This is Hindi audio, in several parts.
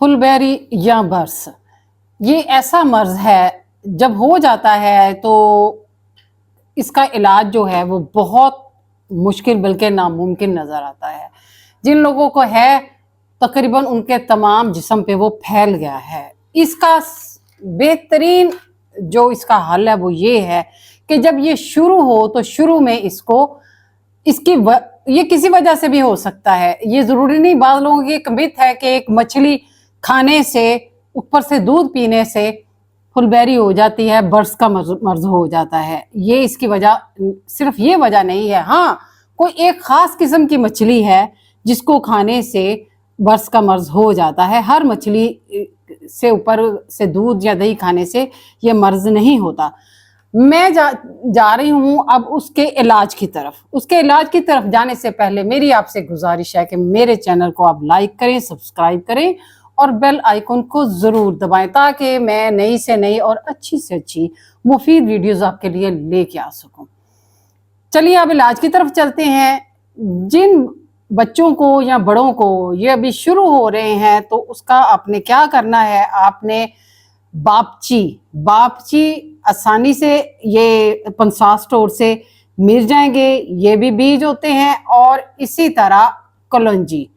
फुलबेरी या बर्स, ये ऐसा मर्ज है जब हो जाता है तो इसका इलाज जो है वो बहुत मुश्किल बल्कि नामुमकिन नज़र आता है। जिन लोगों को है तकरीबन उनके तमाम जिस्म पे वो फैल गया है। इसका बेहतरीन जो इसका हल है वो ये है कि जब ये शुरू हो तो शुरू में ये किसी वजह से भी हो सकता है, ये ज़रूरी नहीं। बाद लोगों की एक मिथ है कि एक मछली खाने से, ऊपर से दूध पीने से फुलबेरी हो जाती है, बर्स का मर्ज हो जाता है। ये इसकी वजह सिर्फ ये वजह नहीं है। हाँ, कोई एक ख़ास किस्म की मछली है जिसको खाने से बर्स का मर्ज हो जाता है। हर मछली से ऊपर से दूध या दही खाने से ये मर्ज नहीं होता। मैं जा रही हूँ अब उसके इलाज की तरफ। उसके इलाज की तरफ जाने से पहले मेरी आपसे गुजारिश है कि मेरे चैनल को आप लाइक करें, सब्सक्राइब करें और बेल आइकन को ज़रूर दबाएं ताकि मैं नई से नई और अच्छी से अच्छी मुफीद वीडियोस आपके लिए लेके आ सकूं। चलिए अब इलाज की तरफ चलते हैं। जिन बच्चों को या बड़ों को ये अभी शुरू हो रहे हैं तो उसका आपने क्या करना है, आपने बापची आसानी से ये पंसार स्टोर से मिल जाएंगे, ये भी बीज होते हैं। और इसी तरह कलौंजी,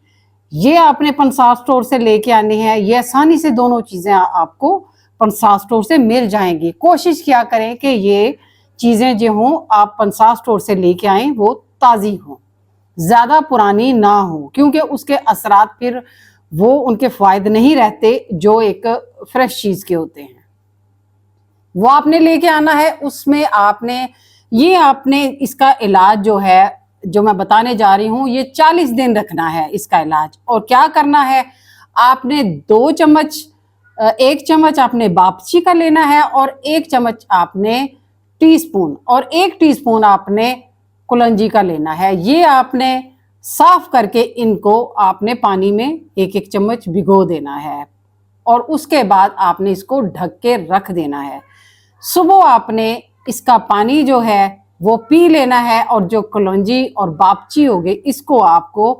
ये आपने पंसार स्टोर से लेके आनी है। ये आसानी से दोनों चीज़ें आपको पंसार स्टोर से मिल जाएंगी। कोशिश किया करें कि ये चीज़ें जो हों आप पंसार स्टोर से लेके आएँ, वो ताज़ी हों, ज़्यादा पुरानी ना हो, क्योंकि उसके असरात फिर वो उनके फ़ायदे नहीं रहते जो एक फ्रेश चीज़ के होते हैं। वो आपने लेके आना है। उसमें आपने इसका इलाज जो है, जो मैं बताने जा रही हूँ, ये 40 दिन रखना है इसका इलाज। और क्या करना है, आपने 2 चम्मच, 1 चम्मच आपने बापची का लेना है और 1 चम्मच आपने टीस्पून और 1 टीस्पून आपने कलौंजी का लेना है। ये आपने साफ करके इनको आपने पानी में 1-1 चम्मच भिगो देना है और उसके बाद आपने इसको ढक के रख देना है। सुबह आपने इसका पानी जो है वो पी लेना है और जो कलौंजी और बापची हो गई इसको आपको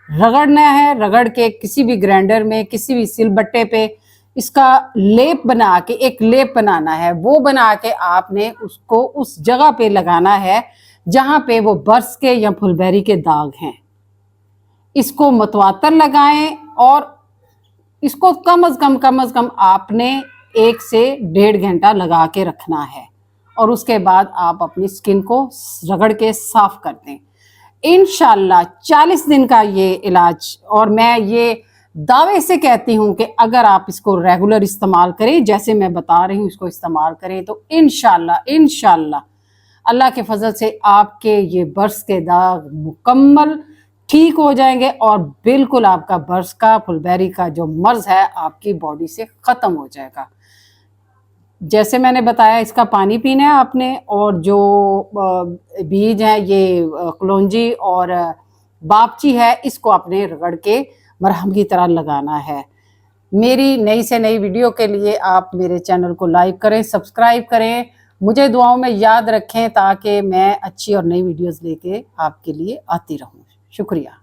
रगड़ना है। रगड़ के किसी भी ग्राइंडर में, किसी भी सिलबट्टे पे इसका लेप बना के, एक लेप बनाना है। वो बना के आपने उसको उस जगह पे लगाना है जहाँ पे वो बर्स के या फुलबेरी के दाग हैं। इसको मतवातर लगाएं और इसको कम अज़ कम आपने 1 से 1.5 घंटा लगा के रखना है और उसके बाद आप अपनी स्किन को रगड़ के साफ कर दें। इंशाल्लाह 40 दिन का ये इलाज, और मैं ये दावे से कहती हूँ कि अगर आप इसको रेगुलर इस्तेमाल करें, जैसे मैं बता रही हूँ इसको इस्तेमाल करें, तो इंशाल्लाह अल्लाह के फजल से आपके ये बर्स के दाग मुकम्मल ठीक हो जाएंगे और बिल्कुल आपका बर्स का, फुलबेरी का जो मर्ज है आपकी बॉडी से ख़त्म हो जाएगा। जैसे मैंने बताया, इसका पानी पीना है आपने और जो बीज है ये कलौंजी और बापची है, इसको आपने रगड़ के मरहम की तरह लगाना है। मेरी नई से नई वीडियो के लिए आप मेरे चैनल को लाइक करें, सब्सक्राइब करें, मुझे दुआओं में याद रखें ताकि मैं अच्छी और नई वीडियोस लेके आपके लिए आती रहूं। शुक्रिया।